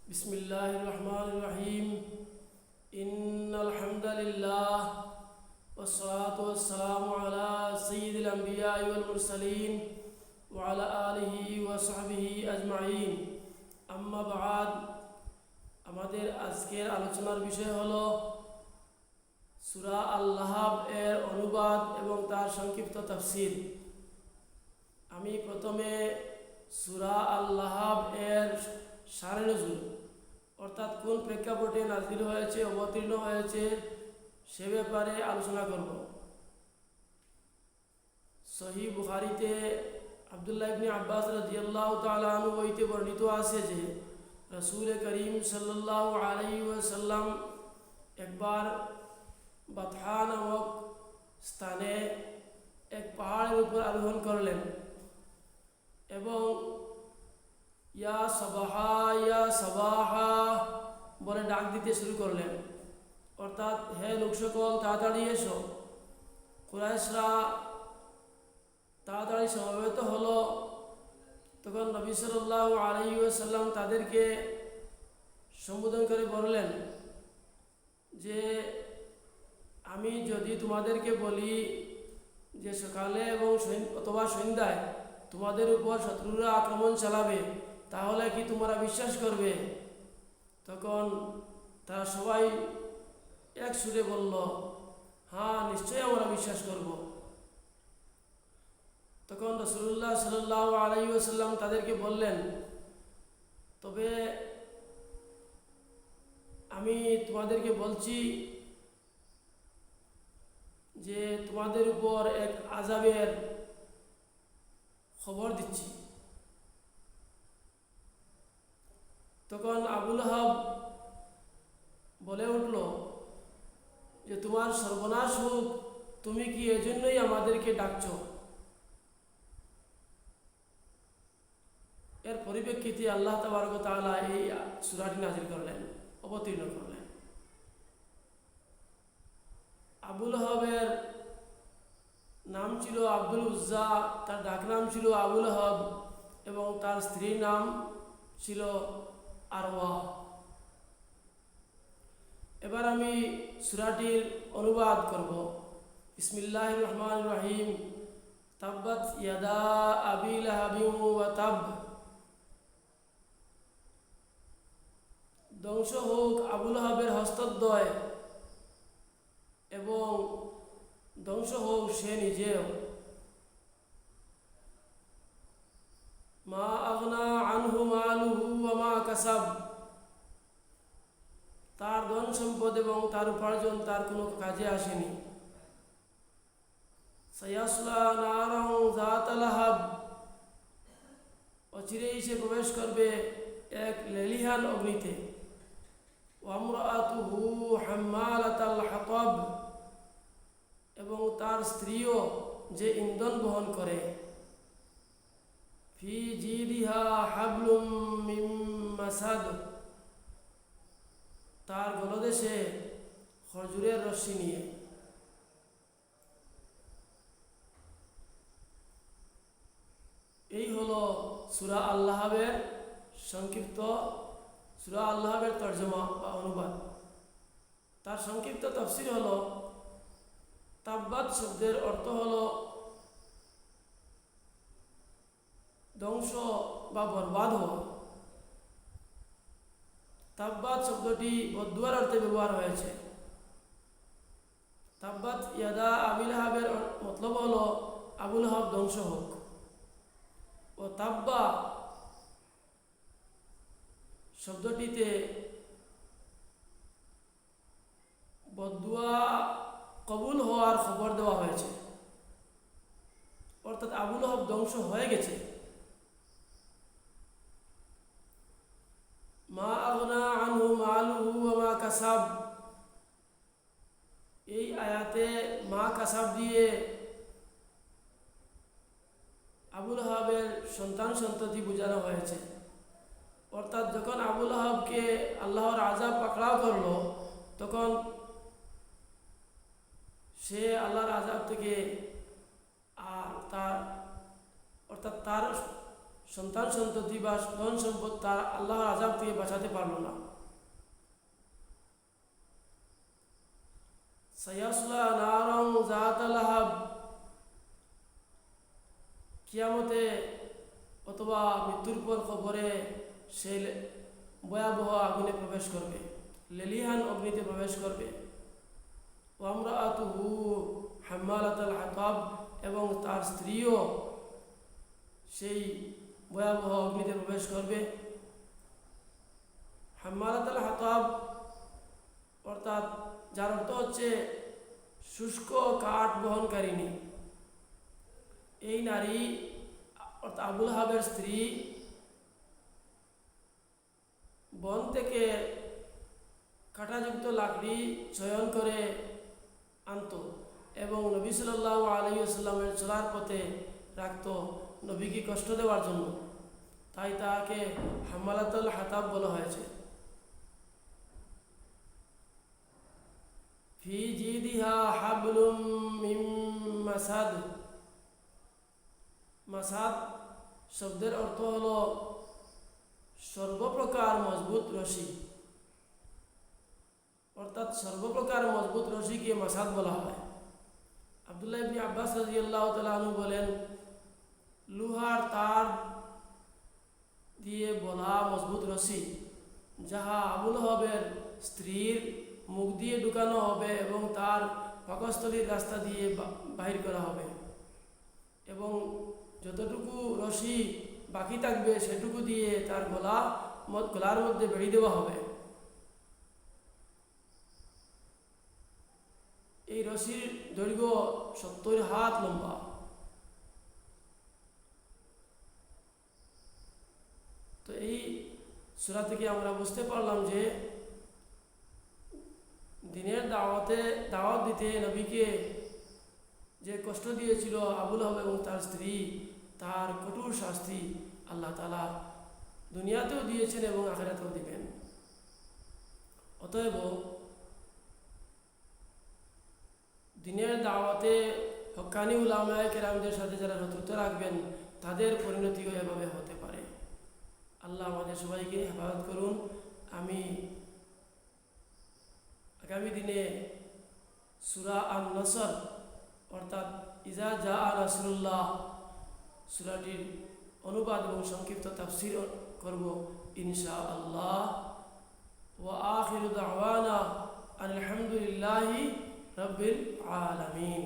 बिस्मिल्लाहिर्रहमानिर्रहीम इन्नल हम्दुलिल्लाह वस्सलातु वस्सलामु अला सय्यिदिल अंबिया'i वल मुरसलीन व अला आलिहि व सहबिहि अजमाइन अम्मा बाद। আমাদের আজকের আলোচনার বিষয় হলো সূরা আল-লাহাব এর অনুবাদ এবং তার সংক্ষিপ্ত তাফসীর। আমি প্রথমে সূরা আল-লাহাব এর শানে নুজুল অর্থাৎ কোন প্রেক্ষাপটে নাযিল হয়েছে, অবতীর্ণ হয়েছে সে ব্যাপারে আলোচনা করব। সহিহ বুখারীতে আব্দুল্লাহ ইবনে আব্বাস রাদিয়াল্লাহু তাআলা আনহু হইতে বর্ণিত আছে যে রাসূল করিম সাল্লাল্লাহু আলাইহি ওয়াসাল্লাম একবার বাতহা নামক স্থানে এক পাহাড়ের উপর আরোহণ করলেন এবং ইয়া সাবাহা বলে ডাক দিতে শুরু করলেন, অর্থাৎ হে লোক সকল তাড়াতাড়ি এসো। কুরাইশরা তাড়াতাড়ি সমবেত হলো। তখন নবী সাল্লাল্লাহু আলাইহি ওয়াসাল্লাম তাদেরকে সম্বোধন করে বললেন যে আমি যদি তোমাদেরকে বলি যে সকালে এবং অথবা সন্ধ্যায় তোমাদের উপর শত্রুরা আক্রমণ চালাবে, তাহলে কি তোমরা বিশ্বাস করবে? তখন তারা সবাই এক সুরে বলল, হ্যাঁ, নিশ্চয়ই আমরা বিশ্বাস করব। তখন রাসূলুল্লাহ সাল্লাল্লাহু আলাইহি ওয়াসাল্লাম তাদেরকে বললেন, তবে আমি তোমাদেরকে বলছি যে তোমাদের উপর এক আযাবের খবর দিচ্ছি। তখন আবু লাহাব বলে উঠল যে তোমার সর্বনাশ হোক, তুমি কি এজন্যই আমাদেরকে ডাকছো? এর পরিপ্রেক্ষিতে আল্লাহ তাবারক ওয়া তাআলা এই সূরাটি নাযিল করলেন, অবতীর্ণ করলেন। আবু লাহাবের নাম ছিল আব্দুল উজ্জা, তার ডাকনাম ছিল আবু লাহাব এবং তার স্ত্রীর নাম ছিল আরওয়া। এবার আমি সূরাটির অনুবাদ করব। বিসমিল্লাহির রহমানির রহিম। তাব্বাত ইয়াদা আবি লাহাবিন ওয়া তাব। ধ্বংস হোক আবু লাহাবের হস্তদ্বয় এবং ধ্বংস হোক সে নিজেও। মা আগনা আনহু মালুহু ওয়া মা কাসাব। তার ধন সম্পদ এবং তার উপার্জন তার কোনো কাজে আসেনি। সায়াসলা নারান যাতা লাহাব। অচিরেই সে প্রবেশ করবে এক লেলিহান অগ্নিতে। ওয়া ইমরাআতুহু হাম্মালাতাল হাতাব। এবং তার স্ত্রীও যে ইন্ধন বহন করে। ফি জিদিহা হাবলুম মিন মাসাদ। তার গলদেশে খজুরের রশ্মি নিয়ে। এই হলো সূরা আল-লাহাবের সংক্ষিপ্ত, সূরা আল-লাহাবের তর্জমা বা অনুবাদ। তার সংক্ষিপ্ত তাফসীর হলো, তাব্বাত শব্দের অর্থ হলো ধ্বংস বা বরবাদ হওয়া। তাব্বাত শব্দটি বদদুয়ার অর্থে ব্যবহার হয়েছে। তাব্বাত ইয়াদা আবি লাহাবের মতলব হলো আবু লাহাব ধ্বংস হোক। ও তাব্বা শব্দটিতে বদদুয়া কবুল হওয়ার খবর দেওয়া হয়েছে, অর্থাৎ আবু লাহাব ধ্বংস হয়ে গেছে। মা আগনা আনহু মালুহু ওয়া মা কাসাব। এই আয়াতে মা কাসাব দিয়ে আবু লাহাবের সন্তান সন্ততি বোঝানো হয়েছে। অর্থাৎ যখন আবু লাহাবকে আল্লাহর আযাব পাকড়াও করলো, তখন সে আল্লাহর আযাব থেকে আর তার সন্তান সন্ততি বা ধন সম্পদ তার আল্লাহর আযাব থেকে বাঁচাতে পারল না। সায়াসলা নারান যাতা লাহাব, কিয়ামতে অথবা মৃত্যুর পর কবরে সে ভয়াবহ আগুনে প্রবেশ করবে, লেলিহান অগ্নিতে প্রবেশ করবে। ওয়ামরাআতুহু হাম্মালাতাল হাতাব, এবং তার স্ত্রীও সেই ভয়াবহ অগ্নিতে প্রবেশ করবে। হাম্মালাতাল হাতাব অর্থাৎ যার অর্থ হচ্ছে শুষ্ক কাঠ বহনকারিণী। এই নারী অর্থাৎ আবুল আহাবের স্ত্রী বন থেকে কাঁটাযুক্ত লাকড়ি চয়ন করে আনত এবং নবী সাল্লাল্লাহু আলাইহি ওয়াসাল্লামের চলার পথে রাখত নবীকে কষ্ট দেওয়ার জন্য, তাই তাকে হাম্মালাতুল হাতাব বলা হয়েছে। ফি জিদিহা হাবলুম মিন মাসাদ, মাসাদ শব্দের অর্থ হলো সর্বপ্রকার মজবুত রশি, অর্থাৎ সর্বপ্রকার মজবুত রশিকে মাসাদ বলা হয়। আব্দুল্লাহ ইবনে আব্বাস রাদিয়াল্লাহু তাআলা আনহু বলেন, লোহার তার দিয়ে বলা মজবুত রশি যাহা আবুল আহাবের স্ত্রীর মুখ দিয়ে ঢুকানো হবে এবং তার পাকস্থলীর রাস্তা দিয়ে বাহির করা হবে, এবং যতটুকু রশি বাকি থাকবে সেটুকু দিয়ে তার গলার মধ্যে বেড়ে দেওয়া হবে। এই রশির দৈর্ঘ্য 70 হাত লম্বা। তো এই সূরা থেকে আমরা বুঝতে পারলাম যে দিনের দাওয়াত দিতে নবীকে যে কষ্ট দিয়েছিল আবুল আহাব এবং তার স্ত্রী, তার কঠোর শাস্তি আল্লাহ তাআলা দুনিয়াতেও দিয়েছেন এবং আখিরাতেও দিবেন। অতএব দিনের দাওয়াতে হক্কানি উলামায়ে কেরামদের সাথে যারা শত্রুতা রাখবেন তাদের পরিণতিও এভাবে হতে পারে। আল্লাহ আমাদের সবাইকে হেফাজত করুন। আমি আগামী দিনে সূরা আন-নাসর অর্থাৎ ইজা জাআ নাসরুল্লাহ সূরাটির অনুবাদ এবং সংক্ষিপ্ত তাফসীর করব ইনশাআল্লাহ। ওয়া আখিরু দাওয়ানা আলহামদুলিল্লাহি রাব্বিল আলামিন।